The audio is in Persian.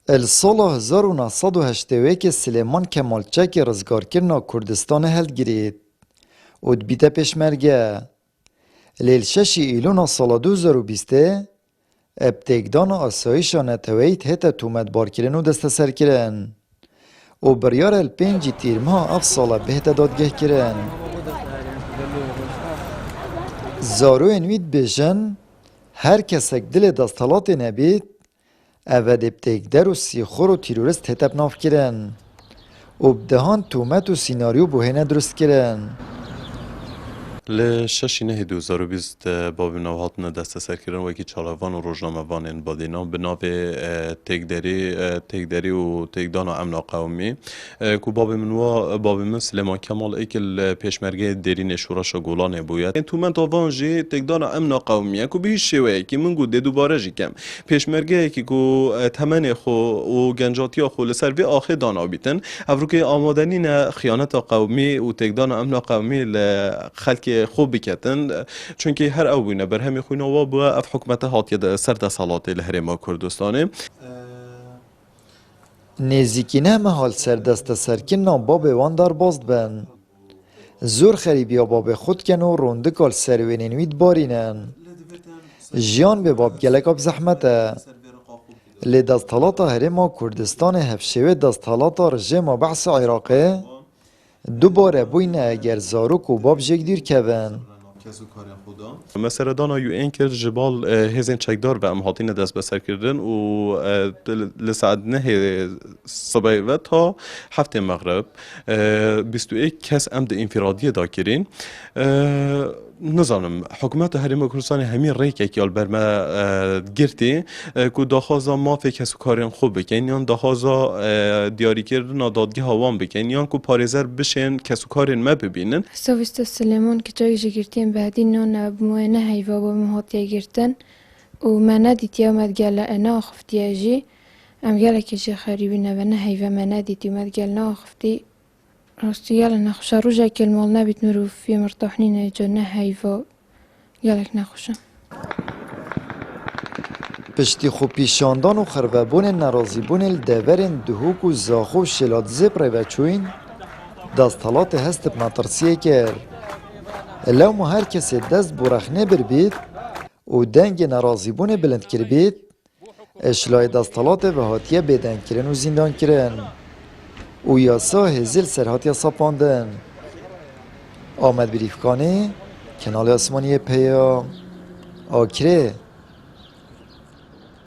السال 1981 سلیمان کمالچک رزگارکرنا کردستان هلد گرید و دبیده پیشمرگه. لیل 6 ایلون سال 2020 ابتگدان آسایش نتویت هتا تومت بارکرن و دست سر کرن و بریار الپنج تیرمها اف سال بهت دادگه کرن. زارو انوید بجن هر کسک دل دستالات نبید اود ابتگدر و سیخور و تیرورست هتب ناف کرن و بدهان تومت و سیناریو بوهنه درست کرن. ل ششی نه 2020 باب نوهاتن دست سر کردن وکی چالاوان و روزنامه وانین بادینا به ناو تگدری و تگدان امنا قومی کو باب من سلیمان کمال ایکل پیشمرگه درین شورش گولان بوید تو من تاوان جی تگدان امنا قومیه کو به هیچ شیوه کی من گو دوباره جی کم پیشمرگه کی کو تمن خو و گنجاتیا خو لسر وی آخه دانا بیتن افروکه آمادنی نه خیانت قومی و تگدان امنا قومی خلک خوب بکتن چونکه هر او بینه بر همی خوینه و با اف حکمت هاتیه سر دستالات الهرما کردستانه نزیکینه محال سر دست سرکن نام باب وان در بازد بن زور خریبی باب خود کن و رونده کال سروینینوید بارینن جیان به باب گلک آب زحمته لی دستالات هرما کردستان هفشوه دستالات رژیم بحث عراقه دوباره بوینه اگر زاروک و باب جگ دیر کبن. مثلا دانا یو این کرد جبال هزین چکدار و امهاتین دست بسر کردن و لساعت نه صبح و تا هفته مغرب 21 کس امد انفرادی دا کرین نظام حکومت هرم کردستان همین ریک که برما گرتی که داخازا ما فکر کارین خوب بکن یا داخازا دیاری کردن دادگاه هوام بکن یا که پاریزر بشن کسو کارین ما ببینن. سویست سلیمان که جایی جگرتیم بعدی نه بموینه هیوا با مهاتیه گرتن و من ندیدی آمد گله انا آخفتی جی ام گله که جی خریبی نه هیوا من ندیدی آمد گله نه آخفتی راستی گله نخوشه رو جا کلمال نبید مروفی مرتاحنی نه جا نه هیوا گله نخوشم. پشتی خوب پیشاندان و خربابون نرازیبون الدورین دهوک و زاخو و شلات زبره و چوین دستالات هست بناترسیه کر لو ما هر کسی دست برخنه بر بید و دنگ نرازیبون بلند کر بید اشلای دستالات و هاتیه بدن کرن و زندان کرن و یاسا هزیل سرهاتیه ساپاندن. آمد بریفکانه کنال آسمانی پیا آکره